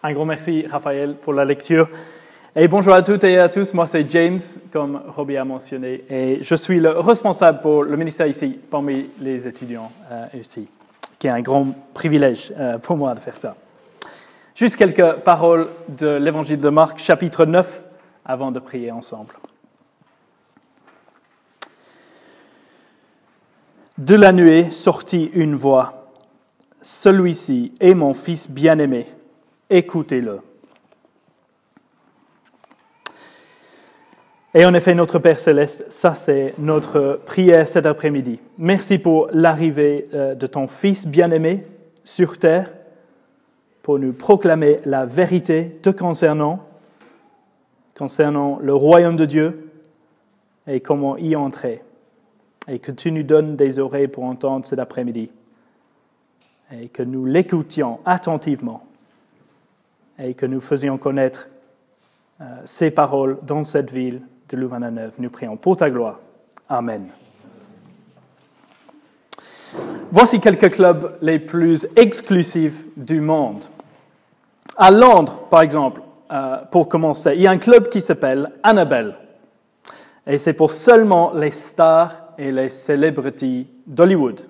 Un grand merci, Raphaël, pour la lecture. Et bonjour à toutes et à tous, moi c'est James, comme Robbie a mentionné, et je suis le responsable pour le ministère ici, parmi les étudiants ici, qui est un grand privilège pour moi de faire ça. Juste quelques paroles de l'Évangile de Marc, chapitre 9, avant de prier ensemble. De la nuée sortit une voix. Celui-ci est mon fils bien-aimé. Écoutez-le. Et en effet, notre Père Céleste, ça c'est notre prière cet après-midi. Merci pour l'arrivée de ton Fils bien-aimé sur terre, pour nous proclamer la vérité te concernant le royaume de Dieu et comment y entrer. Et que tu nous donnes des oreilles pour entendre cet après-midi. Et que nous l'écoutions attentivement. Et que nous faisions connaître ces paroles dans cette ville de Louvain-la-Neuve. Nous prions pour ta gloire. Amen. Voici quelques clubs les plus exclusifs du monde. À Londres, par exemple, pour commencer, il y a un club qui s'appelle Annabelle. Et c'est pour seulement les stars et les celebrities d'Hollywood.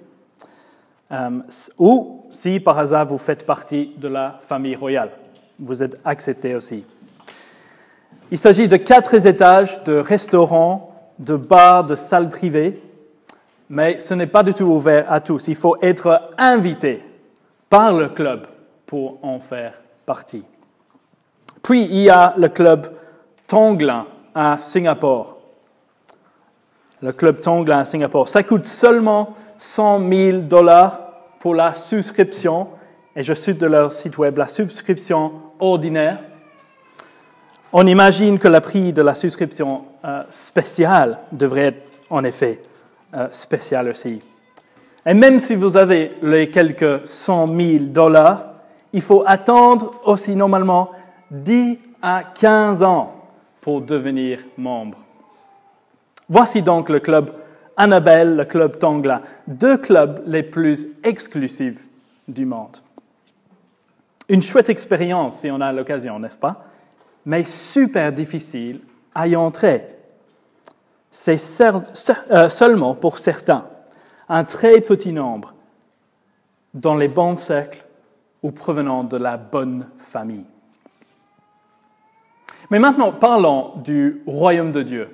Ou si par hasard vous faites partie de la famille royale. Vous êtes acceptés aussi. Il s'agit de 4 étages de restaurants, de bars, de salles privées, mais ce n'est pas du tout ouvert à tous. Il faut être invité par le club pour en faire partie. Puis il y a le club Tonglen à Singapour. Le club Tonglen à Singapour. Ça coûte seulement $100 000 pour la souscription, et je cite de leur site web, la souscription ordinaire. On imagine que le prix de la souscription spéciale devrait être en effet spécial aussi. Et même si vous avez les quelques $100 000, il faut attendre aussi normalement 10 à 15 ans pour devenir membre. Voici donc le club Annabelle, le club Tonglen, 2 clubs les plus exclusifs du monde. Une chouette expérience si on a l'occasion, n'est-ce pas? Mais super difficile à y entrer. C'est seulement pour certains, un très petit nombre, dans les bons cercles ou provenant de la bonne famille. Mais maintenant, parlons du royaume de Dieu.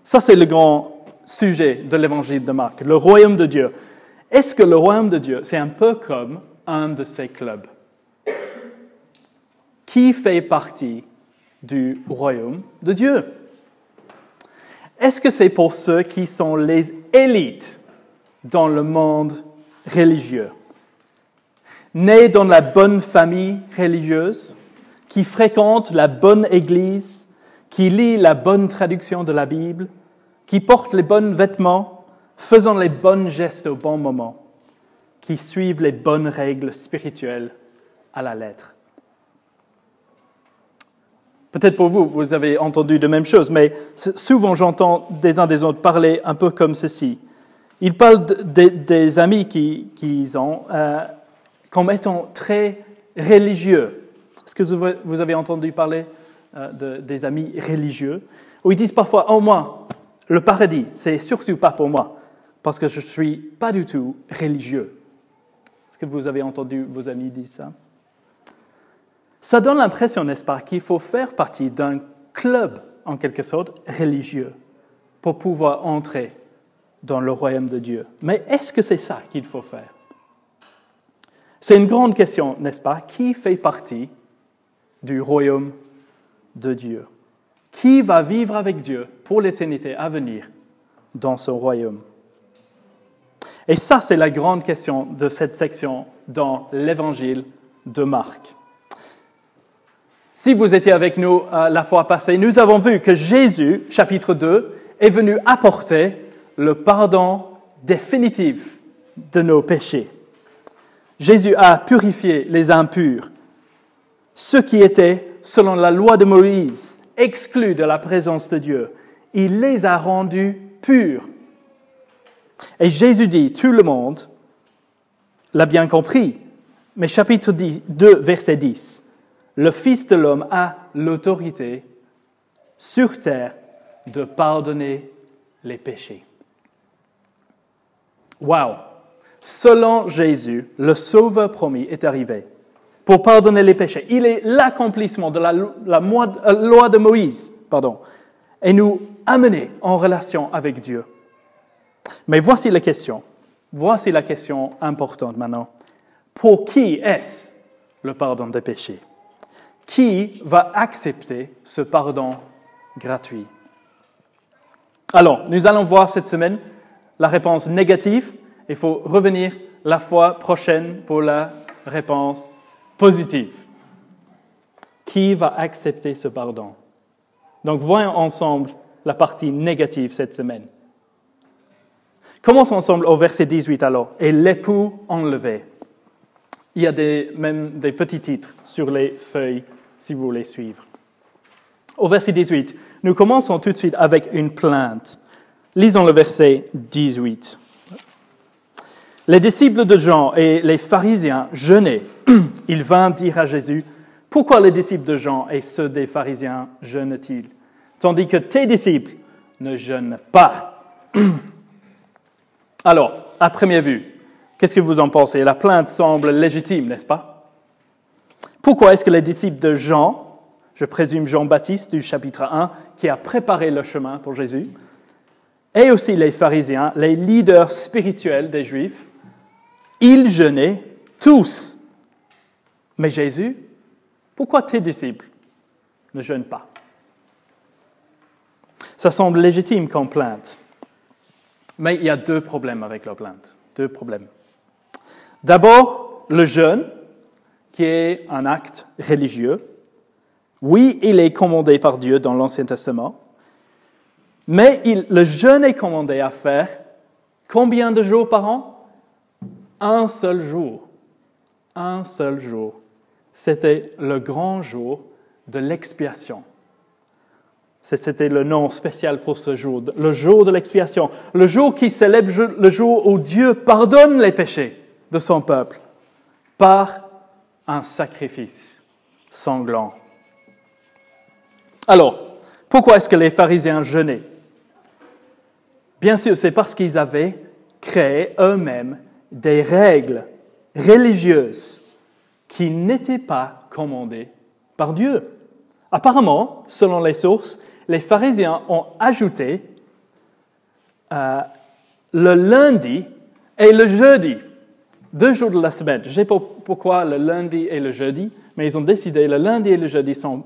Ça, c'est le grand sujet de l'évangile de Marc, le royaume de Dieu. Est-ce que le royaume de Dieu, c'est un peu comme un de ces clubs? Qui fait partie du royaume de Dieu? Est-ce que c'est pour ceux qui sont les élites dans le monde religieux, nés dans la bonne famille religieuse, qui fréquentent la bonne église, qui lisent la bonne traduction de la Bible, qui portent les bons vêtements, faisant les bons gestes au bon moment, qui suivent les bonnes règles spirituelles à la lettre? Peut-être pour vous, vous avez entendu de même chose, mais souvent j'entends des uns des autres parler un peu comme ceci. Ils parlent des amis qu'ils ont comme étant très religieux. Est-ce que vous avez entendu parler des amis religieux? Où ils disent parfois, « Oh, moi, le paradis, c'est surtout pas pour moi, parce que je ne suis pas du tout religieux. » Est-ce que vous avez entendu vos amis dire ça? Ça donne l'impression, n'est-ce pas, qu'il faut faire partie d'un club, en quelque sorte, religieux, pour pouvoir entrer dans le royaume de Dieu. Mais est-ce que c'est ça qu'il faut faire? C'est une grande question, n'est-ce pas? Qui fait partie du royaume de Dieu? Qui va vivre avec Dieu pour l'éternité à venir dans son royaume? Et ça, c'est la grande question de cette section dans l'évangile de Marc. Si vous étiez avec nous la fois passée, nous avons vu que Jésus, chapitre 2, est venu apporter le pardon définitif de nos péchés. Jésus a purifié les impurs, ceux qui étaient, selon la loi de Moïse, exclus de la présence de Dieu. Il les a rendus purs. Et Jésus dit, tout le monde l'a bien compris, mais chapitre 2, verset 10, le Fils de l'homme a l'autorité sur terre de pardonner les péchés. Wow! Selon Jésus, le Sauveur promis est arrivé pour pardonner les péchés. Il est l'accomplissement de la loi de Moïse, et nous amener en relation avec Dieu. Mais voici la question. Voici la question importante maintenant. Pour qui est-ce le pardon des péchés? Qui va accepter ce pardon gratuit? Alors, nous allons voir cette semaine la réponse négative. Il faut revenir la fois prochaine pour la réponse positive. Qui va accepter ce pardon? Donc, voyons ensemble la partie négative cette semaine. Commençons ensemble au verset 18 alors. Et l'époux enlevé. Il y a même des petits titres sur les feuilles si vous voulez suivre. Au verset 18, nous commençons tout de suite avec une plainte. Lisons le verset 18. Les disciples de Jean et les pharisiens jeûnaient. Ils vinrent dire à Jésus, « Pourquoi les disciples de Jean et ceux des pharisiens jeûnent-ils, tandis que tes disciples ne jeûnent pas ?» Alors, à première vue, qu'est-ce que vous en pensez? La plainte semble légitime, n'est-ce pas? Pourquoi est-ce que les disciples de Jean, je présume Jean-Baptiste du chapitre 1, qui a préparé le chemin pour Jésus, et aussi les pharisiens, les leaders spirituels des Juifs, ils jeûnaient tous. Mais Jésus, pourquoi tes disciples ne jeûnent pas? Ça semble légitime comme plainte. Mais il y a deux problèmes avec la plainte. Deux problèmes. D'abord, le jeûne, qui est un acte religieux. Oui, il est commandé par Dieu dans l'Ancien Testament, mais le jeûne est commandé à faire combien de jours par an? Un seul jour. Un seul jour. C'était le grand jour de l'expiation. C'était le nom spécial pour ce jour, le jour de l'expiation, le jour qui célèbre le jour où Dieu pardonne les péchés de son peuple par un sacrifice sanglant. Alors, pourquoi est-ce que les pharisiens jeûnaient? Bien sûr, c'est parce qu'ils avaient créé eux-mêmes des règles religieuses qui n'étaient pas commandées par Dieu. Apparemment, selon les sources, les pharisiens ont ajouté le lundi et le jeudi, 2 jours de la semaine. Je ne sais pas pourquoi le lundi et le jeudi, mais ils ont décidé que le lundi et le jeudi sont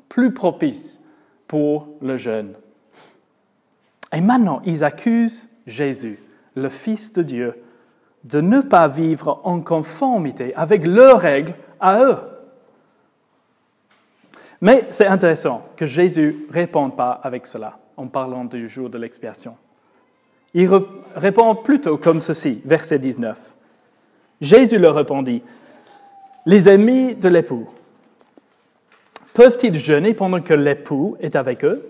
plus propices pour le jeûne. Et maintenant, ils accusent Jésus, le Fils de Dieu, de ne pas vivre en conformité avec leurs règles à eux. Mais c'est intéressant que Jésus ne réponde pas avec cela, en parlant du jour de l'expiation. Il répond plutôt comme ceci, verset 19. Jésus leur répondit, « Les amis de l'époux, peuvent-ils jeûner pendant que l'époux est avec eux?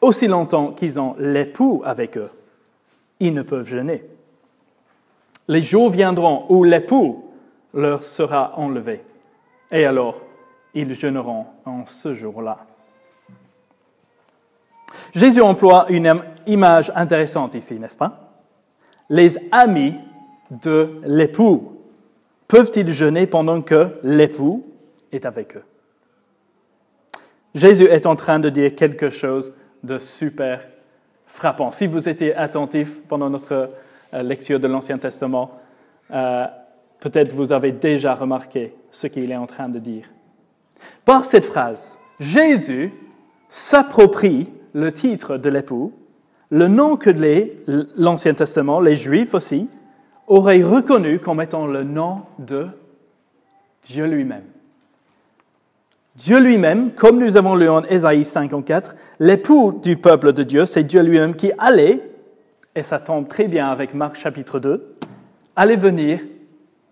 Aussi longtemps qu'ils ont l'époux avec eux, ils ne peuvent jeûner. Les jours viendront où l'époux leur sera enlevé, et alors ils jeûneront en ce jour-là. » Jésus emploie une image intéressante ici, n'est-ce pas? Les amis de l'époux, peuvent-ils jeûner pendant que l'époux est avec eux? Jésus est en train de dire quelque chose de super frappant. Si vous étiez attentif pendant notre lecture de l'Ancien Testament, peut-être vous avez déjà remarqué ce qu'il est en train de dire. Par cette phrase, Jésus s'approprie le titre de l'époux, le nom que l'Ancien Testament, les Juifs aussi, auraient reconnu comme étant le nom de Dieu lui-même. Dieu lui-même, comme nous avons lu en Ésaïe 54, l'époux du peuple de Dieu, c'est Dieu lui-même qui allait, et ça tombe très bien avec Marc chapitre 2, allait venir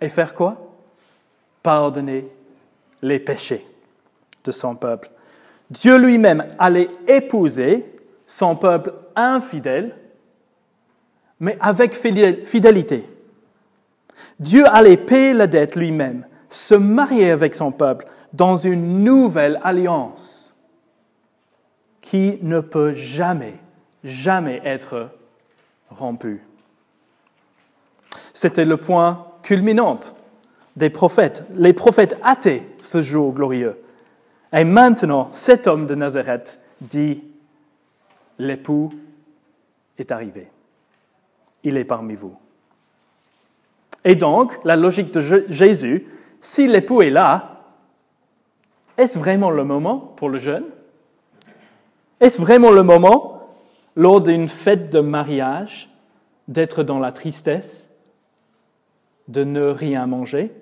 et faire quoi? Pardonner les péchés de son peuple. Dieu lui-même allait épouser son peuple infidèle, mais avec fidélité. Dieu allait payer la dette lui-même, se marier avec son peuple, dans une nouvelle alliance qui ne peut jamais être rompue. C'était le point culminant des prophètes, les prophètes hâtaient ce jour glorieux. Et maintenant, cet homme de Nazareth dit, l'époux est arrivé. Il est parmi vous. Et donc, la logique de Jésus, si l'époux est là, est-ce vraiment le moment pour le jeûne? Est-ce vraiment le moment, lors d'une fête de mariage, d'être dans la tristesse, de ne rien manger?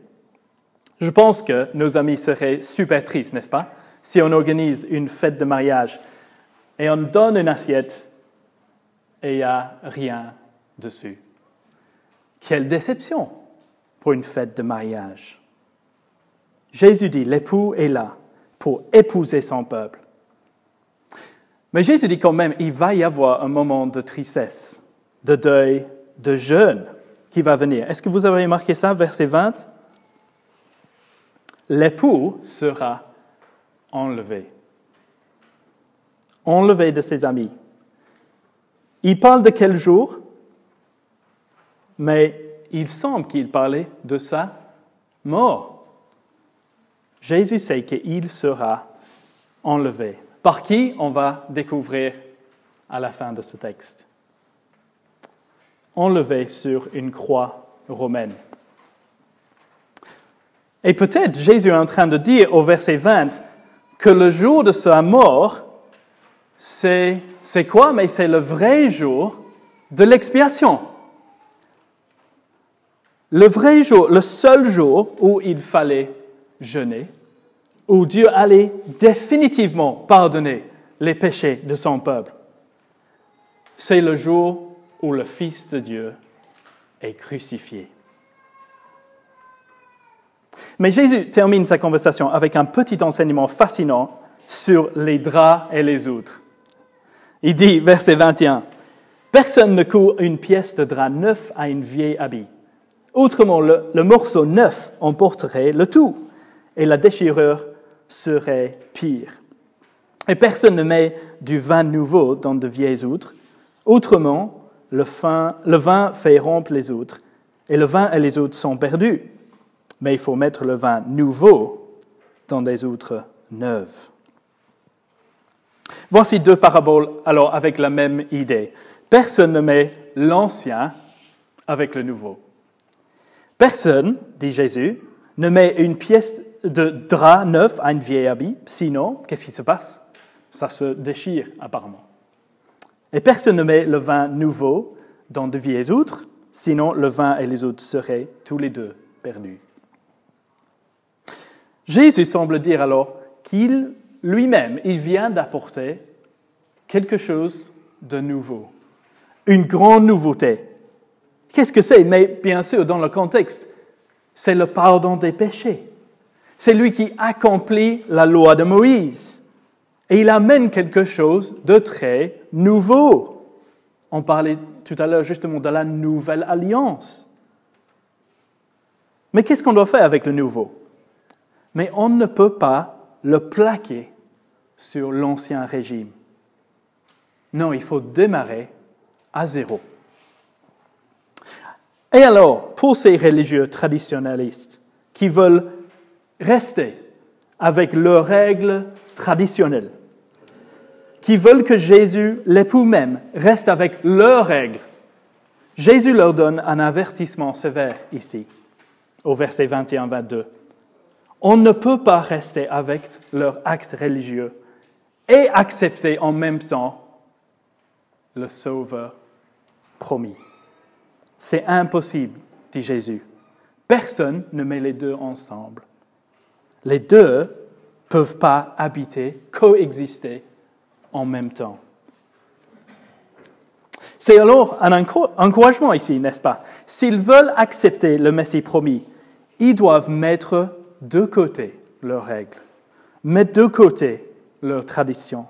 Je pense que nos amis seraient super tristes, n'est-ce pas, si on organise une fête de mariage et on donne une assiette et il n'y a rien dessus. Quelle déception pour une fête de mariage. Jésus dit, l'époux est là pour épouser son peuple. Mais Jésus dit quand même, il va y avoir un moment de tristesse, de deuil, de jeûne qui va venir. Est-ce que vous avez remarqué ça, verset 20? L'époux sera enlevé. Enlevé de ses amis. Il parle de quel jour? Mais il semble qu'il parlait de sa mort. Jésus sait qu'il sera enlevé. Par qui? On va découvrir à la fin de ce texte. Enlevé sur une croix romaine. Et peut-être Jésus est en train de dire au verset 20 que le jour de sa mort, c'est quoi? Mais c'est le vrai jour de l'expiation. Le vrai jour, le seul jour où il fallait jeûner, où Dieu allait définitivement pardonner les péchés de son peuple. C'est le jour où le Fils de Dieu est crucifié. Mais Jésus termine sa conversation avec un petit enseignement fascinant sur les draps et les outres. Il dit, verset 21, « Personne ne coud une pièce de drap neuf à une vieille habit. Autrement, le morceau neuf emporterait le tout, et la déchirure serait pire. Et personne ne met du vin nouveau dans de vieilles outres. Autrement, le vin fait rompre les outres, et le vin et les outres sont perdus. Mais il faut mettre le vin nouveau dans des outres neuves. » Voici deux paraboles alors avec la même idée. Personne ne met l'ancien avec le nouveau. Personne, dit Jésus, ne met une pièce de drap neuf à une vieille habit, sinon, qu'est-ce qui se passe? Ça se déchire apparemment. Et personne ne met le vin nouveau dans de vieilles outres, sinon le vin et les outres seraient tous les deux perdus. Jésus semble dire alors qu'il lui-même, il vient d'apporter quelque chose de nouveau, une grande nouveauté. Qu'est-ce que c'est? Mais bien sûr, dans le contexte, c'est le pardon des péchés. C'est lui qui accomplit la loi de Moïse. Et il amène quelque chose de très nouveau. On parlait tout à l'heure justement de la nouvelle alliance. Mais qu'est-ce qu'on doit faire avec le nouveau? Mais on ne peut pas le plaquer sur l'ancien régime. Non, il faut démarrer à zéro. Et alors, pour ces religieux traditionnalistes qui veulent rester avec leurs règles traditionnelles, qui veulent que Jésus, l'époux même, reste avec leurs règles, Jésus leur donne un avertissement sévère ici, au verset 21-22. On ne peut pas rester avec leurs actes religieux et accepter en même temps le Sauveur promis. C'est impossible, dit Jésus. Personne ne met les deux ensemble. Les deux ne peuvent pas habiter, coexister en même temps. C'est alors un encouragement ici, n'est-ce pas? S'ils veulent accepter le Messie promis, ils doivent mettre de côté leurs règles, mettre de côté leurs traditions.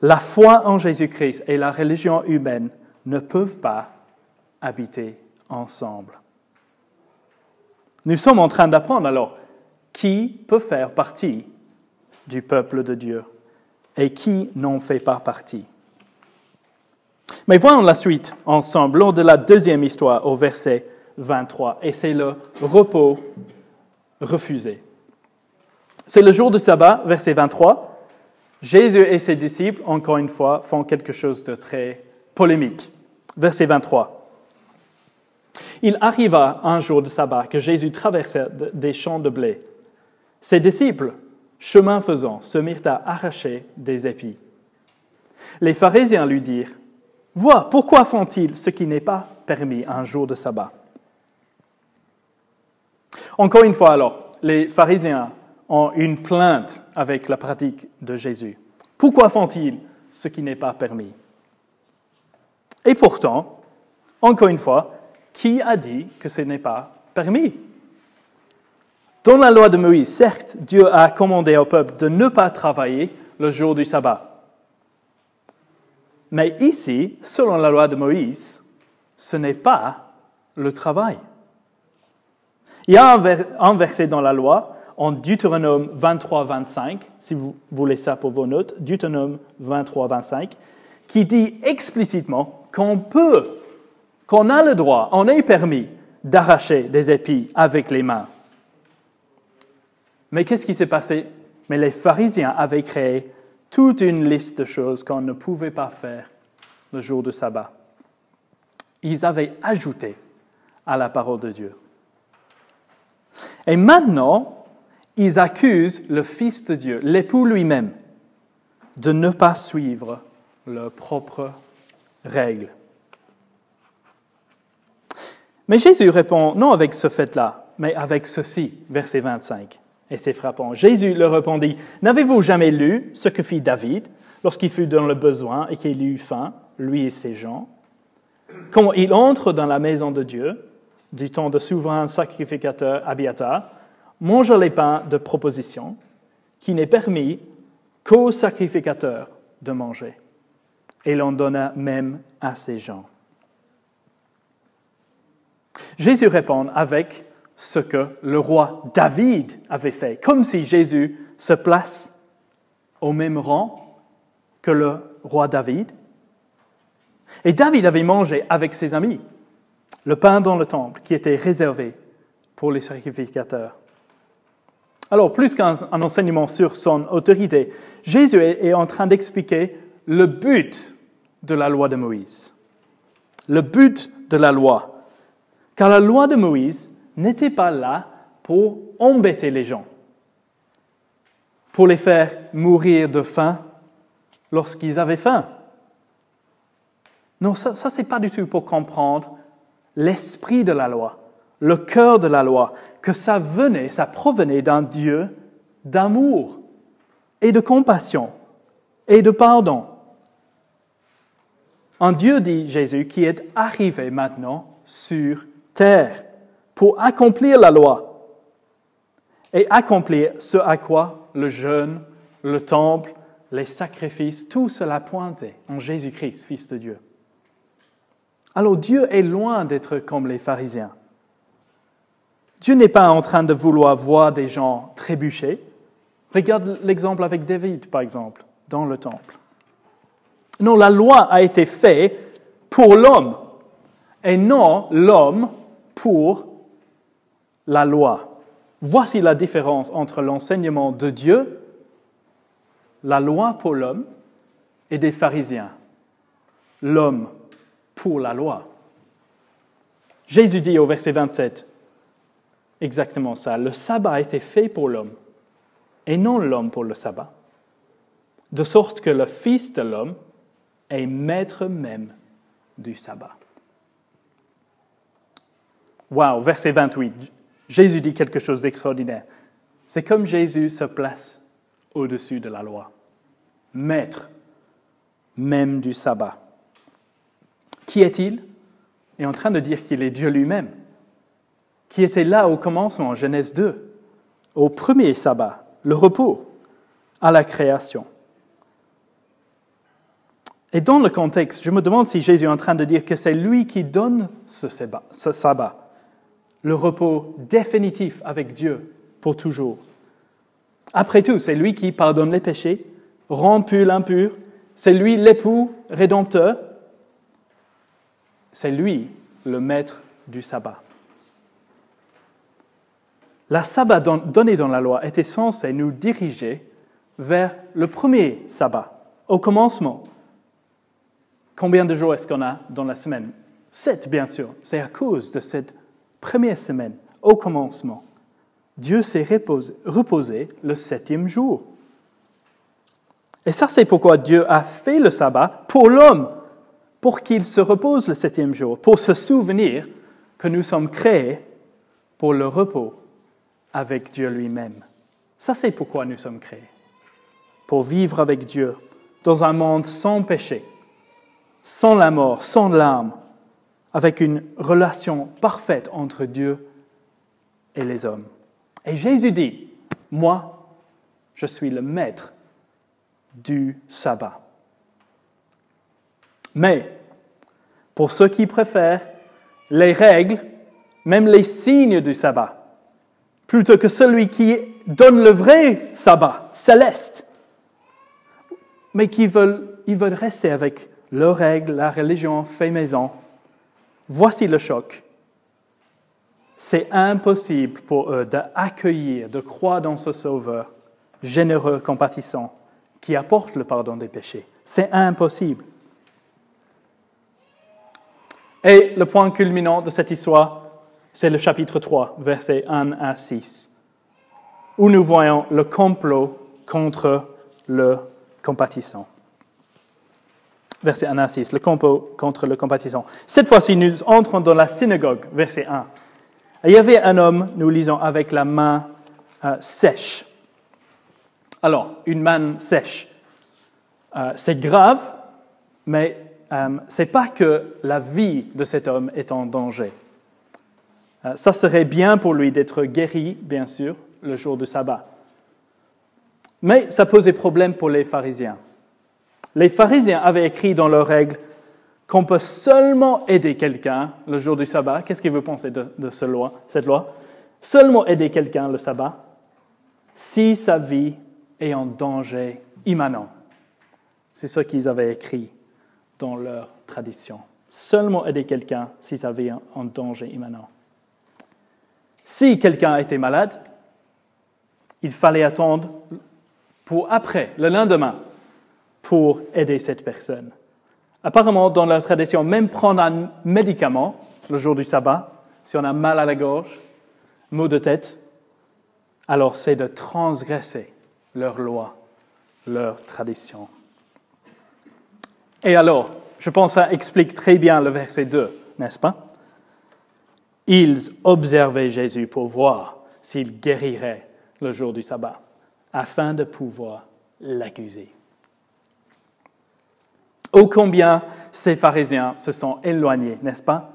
La foi en Jésus-Christ et la religion humaine ne peuvent pas habiter ensemble. Nous sommes en train d'apprendre alors qui peut faire partie du peuple de Dieu et qui n'en fait pas partie. Mais voyons la suite ensemble lors de la deuxième histoire au verset 23, et c'est le repos refusé. C'est le jour du sabbat, verset 23. Jésus et ses disciples, encore une fois, font quelque chose de très polémique. Verset 23. Il arriva un jour de sabbat que Jésus traversait des champs de blé. Ses disciples, chemin faisant, se mirent à arracher des épis. Les pharisiens lui dirent, « Vois, pourquoi font-ils ce qui n'est pas permis un jour de sabbat ?» Encore une fois alors, les pharisiens ont une plainte avec la pratique de Jésus. Pourquoi font-ils ce qui n'est pas permis? Et pourtant, encore une fois, qui a dit que ce n'est pas permis? Dans la loi de Moïse, certes, Dieu a commandé au peuple de ne pas travailler le jour du sabbat. Mais ici, selon la loi de Moïse, ce n'est pas le travail. Il y a un verset dans la loi, en Deutéronome 23-25, si vous voulez ça pour vos notes, Deutéronome 23-25, qui dit explicitement qu'on a le droit, on est permis d'arracher des épis avec les mains. Mais qu'est-ce qui s'est passé? Mais les pharisiens avaient créé toute une liste de choses qu'on ne pouvait pas faire le jour du sabbat. Ils avaient ajouté à la parole de Dieu. Et maintenant, ils accusent le Fils de Dieu, l'époux lui-même, de ne pas suivre leurs propres règles. Mais Jésus répond non avec ce fait-là, mais avec ceci, verset 25. Et c'est frappant. Jésus leur répondit, « N'avez-vous jamais lu ce que fit David lorsqu'il fut dans le besoin et qu'il eut faim, lui et ses gens? Quand il entre dans la maison de Dieu, du temps de souverain sacrificateur Abiathar, mange les pains de proposition, qui n'est permis qu'aux sacrificateurs de manger. Et l'on donna même à ses gens. » Jésus répond avec ce que le roi David avait fait, comme si Jésus se place au même rang que le roi David. Et David avait mangé avec ses amis le pain dans le temple qui était réservé pour les sacrificateurs. Alors, plus qu'un enseignement sur son autorité, Jésus est en train d'expliquer le but de la loi de Moïse. Le but de la loi. Car la loi de Moïse n'était pas là pour embêter les gens, pour les faire mourir de faim lorsqu'ils avaient faim. Non, ça c'est pas du tout pour comprendre l'esprit de la loi, le cœur de la loi, que ça provenait d'un Dieu d'amour et de compassion et de pardon. Un Dieu, dit Jésus, qui est arrivé maintenant sur terre pour accomplir la loi et accomplir ce à quoi le jeûne, le temple, les sacrifices, tout cela pointait en Jésus-Christ, Fils de Dieu. Alors Dieu est loin d'être comme les pharisiens. Dieu n'est pas en train de vouloir voir des gens trébucher. Regarde l'exemple avec David, par exemple, dans le temple. Non, la loi a été faite pour l'homme et non l'homme pour la loi. Voici la différence entre l'enseignement de Dieu, la loi pour l'homme, et des pharisiens, l'homme pour la loi. Jésus dit au verset 27 exactement ça. Le sabbat a été fait pour l'homme et non l'homme pour le sabbat, de sorte que le Fils de l'homme est maître même du sabbat. Wow, verset 28. Jésus dit quelque chose d'extraordinaire. C'est comme Jésus se place au-dessus de la loi. Maître même du sabbat. Qui est-il? Il est en train de dire qu'il est Dieu lui-même, qui était là au commencement, Genèse 2, au premier sabbat, le repos, à la création. Et dans le contexte, je me demande si Jésus est en train de dire que c'est lui qui donne ce sabbat, le repos définitif avec Dieu pour toujours. Après tout, c'est lui qui pardonne les péchés, rend pur l'impur, c'est lui l'époux rédempteur, c'est lui le maître du sabbat. La sabbat donnée dans la loi était censée nous diriger vers le premier sabbat, au commencement. Combien de jours est-ce qu'on a dans la semaine? 7, bien sûr. C'est à cause de cette première semaine, au commencement. Dieu s'est reposé le 7e jour. Et ça, c'est pourquoi Dieu a fait le sabbat pour l'homme, pour qu'il se repose le 7e jour, pour se souvenir que nous sommes créés pour le repos avec Dieu lui-même. Ça, c'est pourquoi nous sommes créés. Pour vivre avec Dieu dans un monde sans péché, sans la mort, sans l'âme, avec une relation parfaite entre Dieu et les hommes. Et Jésus dit, « Moi, je suis le maître du sabbat. » Mais, pour ceux qui préfèrent les règles, même les signes du sabbat, plutôt que celui qui donne le vrai sabbat, céleste, mais ils veulent rester avec leurs règles, la religion fait maison, voici le choc. C'est impossible pour eux d'accueillir, de croire dans ce Sauveur généreux, compatissant, qui apporte le pardon des péchés. C'est impossible. Et le point culminant de cette histoire, c'est le chapitre 3, versets 1 à 6, où nous voyons le complot contre le compatissant. Verset 1 à 6, le complot contre le compatissant. Cette fois-ci, nous entrons dans la synagogue, verset 1. Et il y avait un homme, nous lisons, avec la main sèche. Alors, une main sèche, c'est grave, mais ce n'est pas que la vie de cet homme est en danger. Ça serait bien pour lui d'être guéri, bien sûr, le jour du sabbat. Mais ça posait problème pour les pharisiens. Les pharisiens avaient écrit dans leurs règles qu'on peut seulement aider quelqu'un le jour du sabbat. Qu'est-ce que vous pensez de cette loi? Seulement aider quelqu'un le sabbat si sa vie est en danger immanent. C'est ce qu'ils avaient écrit dans leur tradition. Seulement aider quelqu'un si sa vie est en danger immanent. Si quelqu'un était malade, il fallait attendre pour après, le lendemain, pour aider cette personne. Apparemment, dans leur tradition, même prendre un médicament le jour du sabbat, si on a mal à la gorge, maux de tête, alors c'est de transgresser leur loi, leur tradition. Et alors, je pense que ça explique très bien le verset 2, n'est-ce pas? Ils observaient Jésus pour voir s'il guérirait le jour du sabbat, afin de pouvoir l'accuser. Ô combien ces pharisiens se sont éloignés, n'est-ce pas,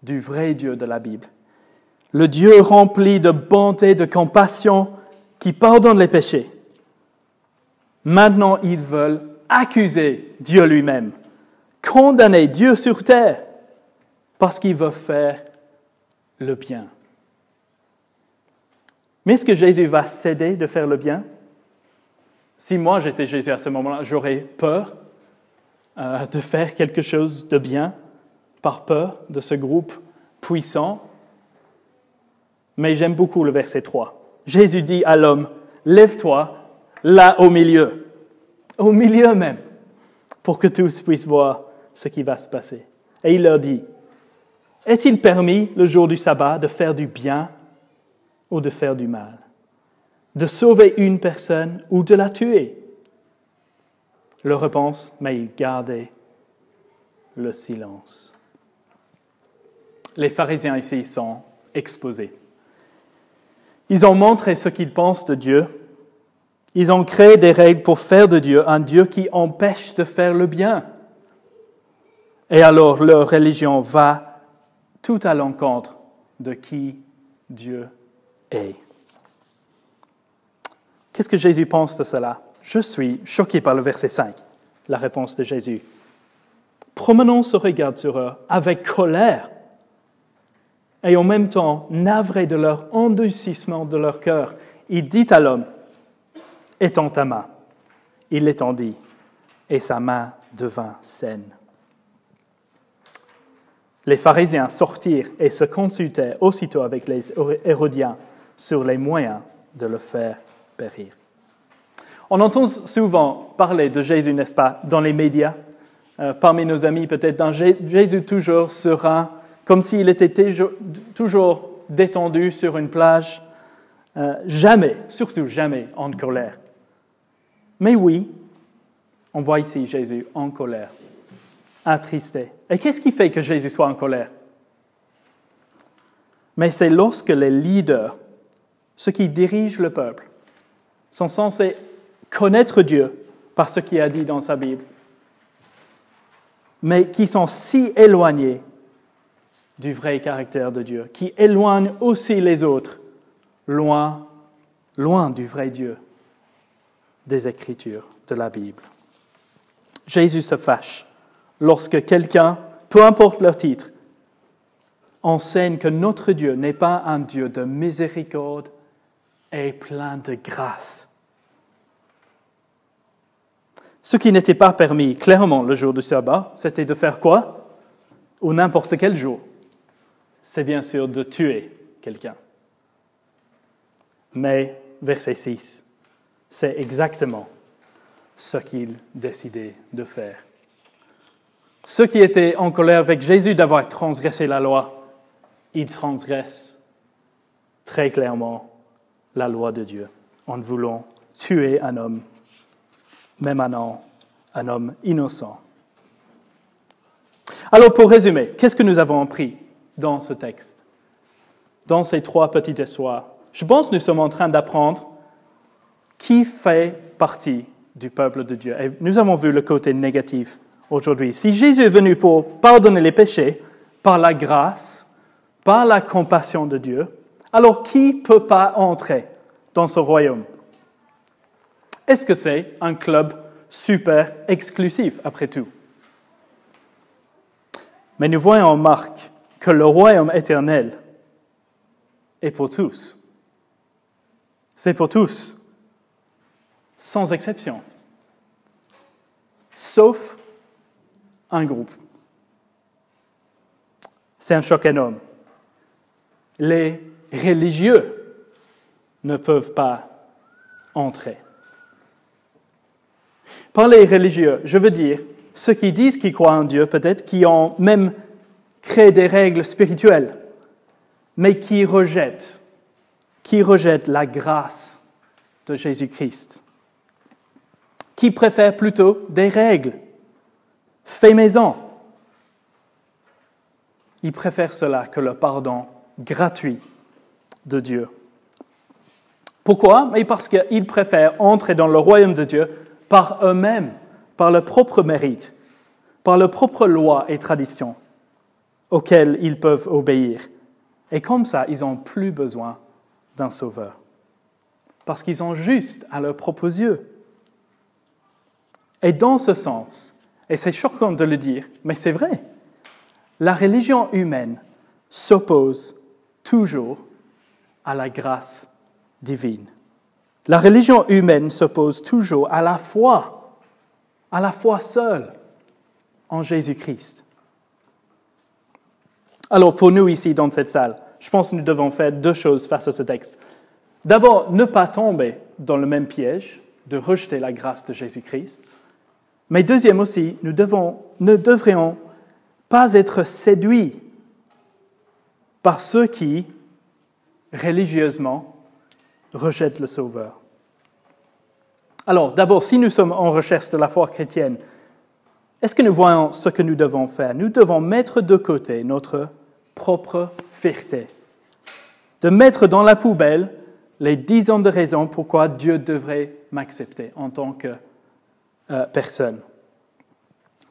du vrai Dieu de la Bible. Le Dieu rempli de bonté, de compassion, qui pardonne les péchés. Maintenant, ils veulent accuser Dieu lui-même, condamner Dieu sur terre, parce qu'il veut faire le bien. Mais est-ce que Jésus va céder de faire le bien? Si moi j'étais Jésus à ce moment-là, j'aurais peur de faire quelque chose de bien, par peur de ce groupe puissant. Mais j'aime beaucoup le verset 3. Jésus dit à l'homme, « Lève-toi là au milieu même, pour que tous puissent voir ce qui va se passer. » Et il leur dit, « Est-il permis le jour du sabbat de faire du bien ou de faire du mal? De sauver une personne ou de la tuer? » Leur réponse, mais ils gardaient le silence. Les pharisiens ici sont exposés. Ils ont montré ce qu'ils pensent de Dieu. Ils ont créé des règles pour faire de Dieu un Dieu qui empêche de faire le bien. Et alors leur religion va tout à l'encontre de qui Dieu est. Qu'est-ce que Jésus pense de cela? Je suis choqué par le verset 5, la réponse de Jésus. Promenons ce regard sur eux avec colère et en même temps navré de leur endurcissement de leur cœur. Il dit à l'homme, étends ta main. Il l'étendit, et sa main devint saine. Les pharisiens sortirent et se consultèrent aussitôt avec les Hérodiens sur les moyens de le faire périr. On entend souvent parler de Jésus, n'est-ce pas, dans les médias, parmi nos amis peut-être, d'un Jésus toujours serein, comme s'il était toujours détendu sur une plage, jamais, surtout jamais en colère. Mais oui, on voit ici Jésus en colère, attristé. Et qu'est-ce qui fait que Jésus soit en colère? Mais c'est lorsque les leaders, ceux qui dirigent le peuple, sont censés connaître Dieu par ce qu'il a dit dans sa Bible, mais qui sont si éloignés du vrai caractère de Dieu, qui éloignent aussi les autres, loin du vrai Dieu, des Écritures, de la Bible. Jésus se fâche lorsque quelqu'un, peu importe leur titre, enseigne que notre Dieu n'est pas un Dieu de miséricorde et plein de grâce. Ce qui n'était pas permis, clairement, le jour du sabbat, c'était de faire quoi? Ou n'importe quel jour. C'est bien sûr de tuer quelqu'un. Mais, verset 6, c'est exactement ce qu'il décidait de faire. Ceux qui étaient en colère avec Jésus d'avoir transgressé la loi, ils transgressent très clairement la loi de Dieu en voulant tuer un homme, même un homme innocent. Alors, pour résumer, qu'est-ce que nous avons appris dans ce texte? Dans ces 3 petites histoires, je pense que nous sommes en train d'apprendre qui fait partie du peuple de Dieu. Et nous avons vu le côté négatif aujourd'hui. Si Jésus est venu pour pardonner les péchés par la grâce, par la compassion de Dieu, alors qui ne peut pas entrer dans ce royaume? Est-ce que c'est un club super exclusif, après tout? Mais nous voyons en Marc que le royaume éternel est pour tous. C'est pour tous, sans exception, sauf un groupe. C'est un choc énorme. Les religieux ne peuvent pas entrer. Par les religieux, je veux dire ceux qui disent qu'ils croient en Dieu, peut-être, qui ont même créé des règles spirituelles, mais qui rejettent la grâce de Jésus-Christ, qui préfèrent plutôt des règles fait maison. Ils préfèrent cela que le pardon gratuit de Dieu. Pourquoi? Mais parce qu'ils préfèrent entrer dans le royaume de Dieu par eux-mêmes, par leur propre mérite, par leur propre loi et tradition auxquelles ils peuvent obéir. Et comme ça, ils n'ont plus besoin d'un sauveur. Parce qu'ils sont justes à leurs propres yeux. Et dans ce sens, et c'est choquant de le dire, mais c'est vrai, la religion humaine s'oppose toujours à la grâce divine. La religion humaine s'oppose toujours à la foi seule en Jésus-Christ. Alors pour nous ici dans cette salle, je pense que nous devons faire 2 choses face à ce texte. D'abord, ne pas tomber dans le même piège de rejeter la grâce de Jésus-Christ. Mais deuxième aussi, nous ne devrions pas être séduits par ceux qui, religieusement, rejettent le Sauveur. Alors, d'abord, si nous sommes en recherche de la foi chrétienne, est-ce que nous voyons ce que nous devons faire? Nous devons mettre de côté notre propre fierté, de mettre dans la poubelle les 10 ans de raisons pourquoi Dieu devrait m'accepter en tant que personne.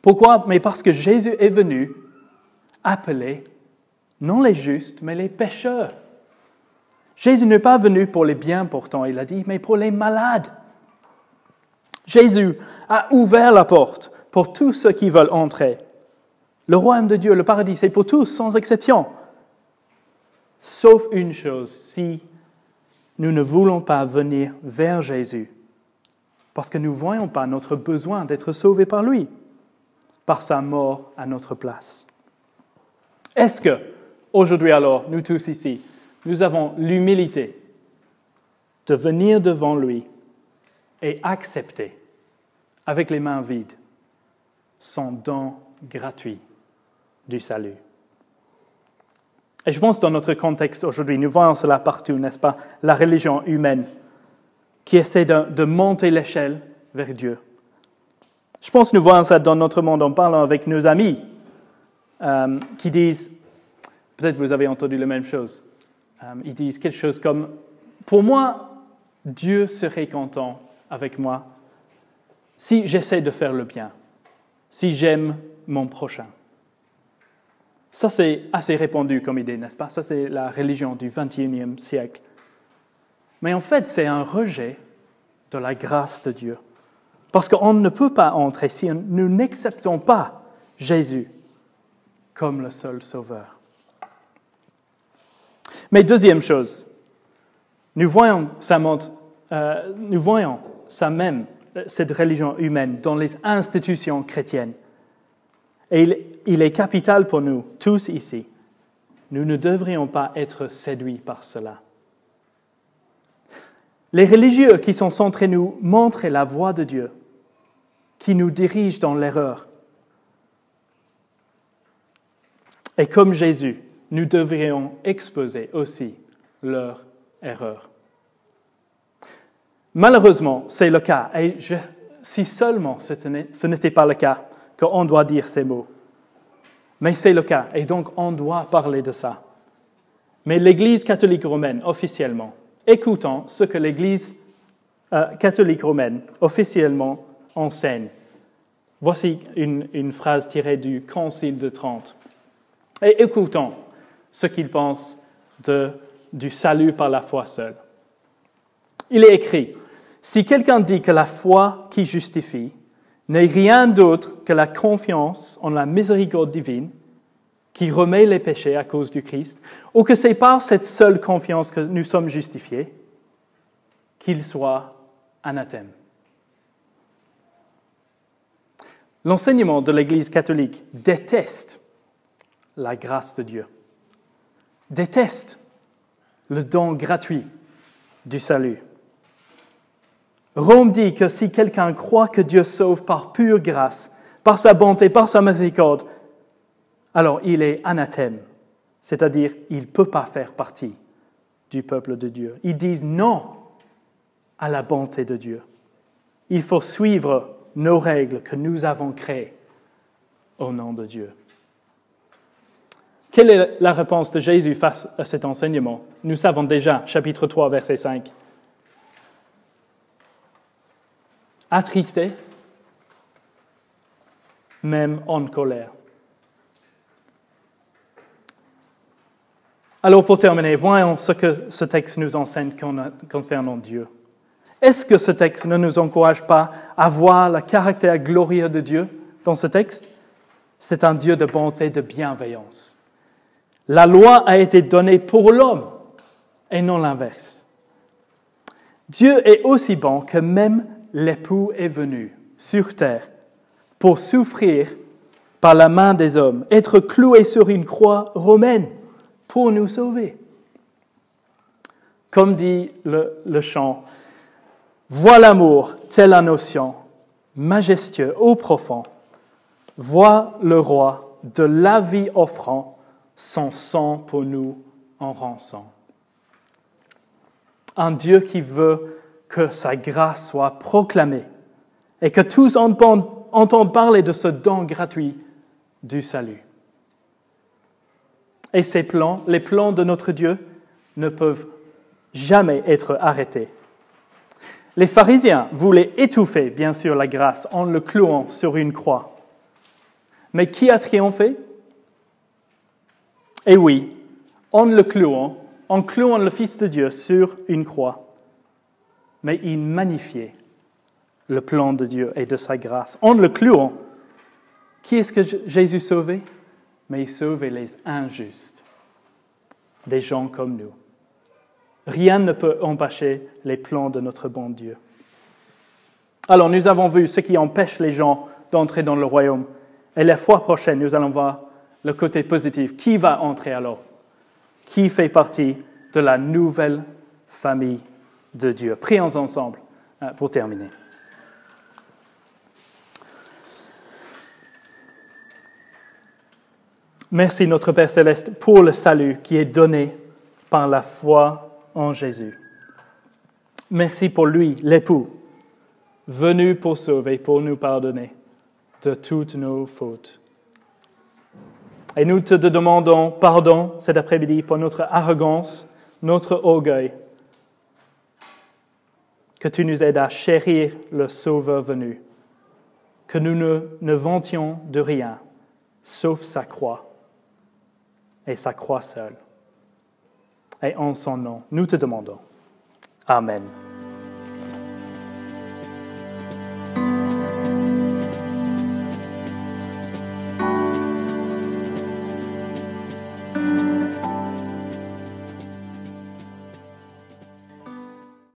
Pourquoi? Mais parce que Jésus est venu appeler non les justes, mais les pécheurs. Jésus n'est pas venu pour les bien portants, il a dit, mais pour les malades. Jésus a ouvert la porte pour tous ceux qui veulent entrer. Le royaume de Dieu, le paradis, c'est pour tous, sans exception. Sauf une chose, si nous ne voulons pas venir vers Jésus parce que nous ne voyons pas notre besoin d'être sauvés par lui, par sa mort à notre place. Est-ce que, aujourd'hui alors, nous tous ici, nous avons l'humilité de venir devant lui et accepter, avec les mains vides, son don gratuit du salut? Et je pense que dans notre contexte aujourd'hui, nous voyons cela partout, n'est-ce pas? La religion humaine qui essaie de monter l'échelle vers Dieu. Je pense que nous voyons ça dans notre monde en parlant avec nos amis qui disent, peut-être vous avez entendu la même chose, ils disent quelque chose comme « Pour moi, Dieu serait content avec moi si j'essaie de faire le bien, si j'aime mon prochain. » Ça, c'est assez répandu comme idée, n'est-ce pas? Ça, c'est la religion du XXIe siècle. Mais en fait, c'est un rejet de la grâce de Dieu. Parce qu'on ne peut pas entrer si nous n'acceptons pas Jésus comme le seul sauveur. Mais deuxième chose, nous voyons ça même, cette religion humaine, dans les institutions chrétiennes. Et il est capital pour nous, tous ici. Nous ne devrions pas être séduits par cela. Les religieux qui sont centrés nous montrent la voie de Dieu, qui nous dirige dans l'erreur. Et comme Jésus, nous devrions exposer aussi leur erreur. Malheureusement, c'est le cas. Et si seulement ce n'était pas le cas, qu'on doit dire ces mots. Mais c'est le cas, et donc on doit parler de ça. Mais l'Église catholique romaine, officiellement, écoutons ce que l'Église catholique romaine, officiellement, enseigne. Voici une phrase tirée du Concile de Trente. Et écoutons ce qu'ils pensent du salut par la foi seule. Il est écrit, « Si quelqu'un dit que la foi qui justifie n'est rien d'autre que la confiance en la miséricorde divine qui remet les péchés à cause du Christ, ou que c'est par cette seule confiance que nous sommes justifiés, qu'il soit anathème. » L'enseignement de l'Église catholique déteste la grâce de Dieu, déteste le don gratuit du salut. Rome dit que si quelqu'un croit que Dieu sauve par pure grâce, par sa bonté, par sa miséricorde, alors il est anathème, c'est-à-dire il ne peut pas faire partie du peuple de Dieu. Ils disent non à la bonté de Dieu. Il faut suivre nos règles que nous avons créées au nom de Dieu. Quelle est la réponse de Jésus face à cet enseignement? Nous savons déjà, chapitre 3, verset 5. Attristé, même en colère. Alors pour terminer, voyons ce que ce texte nous enseigne concernant Dieu. Est-ce que ce texte ne nous encourage pas à voir le caractère glorieux de Dieu dans ce texte? C'est un Dieu de bonté, de bienveillance. La loi a été donnée pour l'homme et non l'inverse. Dieu est aussi bon que même l'époux est venu sur terre pour souffrir par la main des hommes, être cloué sur une croix romaine pour nous sauver. Comme dit le chant, « Vois l'amour, tel un océan, majestueux, ô profond. Vois le roi de la vie offrant son sang pour nous en rançon. » Un Dieu qui veut que sa grâce soit proclamée et que tous entendent parler de ce don gratuit du salut. Et ces plans, les plans de notre Dieu, ne peuvent jamais être arrêtés. Les pharisiens voulaient étouffer, bien sûr, la grâce en le clouant sur une croix. Mais qui a triomphé? Eh oui, en clouant le Fils de Dieu sur une croix. Mais il magnifiait le plan de Dieu et de sa grâce. En le clouant, qui est-ce que Jésus sauvait? Mais il sauvait les injustes, des gens comme nous. Rien ne peut empêcher les plans de notre bon Dieu. Alors, nous avons vu ce qui empêche les gens d'entrer dans le royaume. Et la fois prochaine, nous allons voir le côté positif. Qui va entrer alors? Qui fait partie de la nouvelle famille de Dieu? Prions ensemble pour terminer. Merci notre Père Céleste pour le salut qui est donné par la foi en Jésus. Merci pour lui, l'époux, venu pour sauver, pour nous pardonner de toutes nos fautes. Et nous te demandons pardon cet après-midi pour notre arrogance, notre orgueil. Que tu nous aides à chérir le Sauveur venu. Que nous ne vantions de rien, sauf sa croix. Et sa croix seule. Et en son nom, nous te demandons. Amen.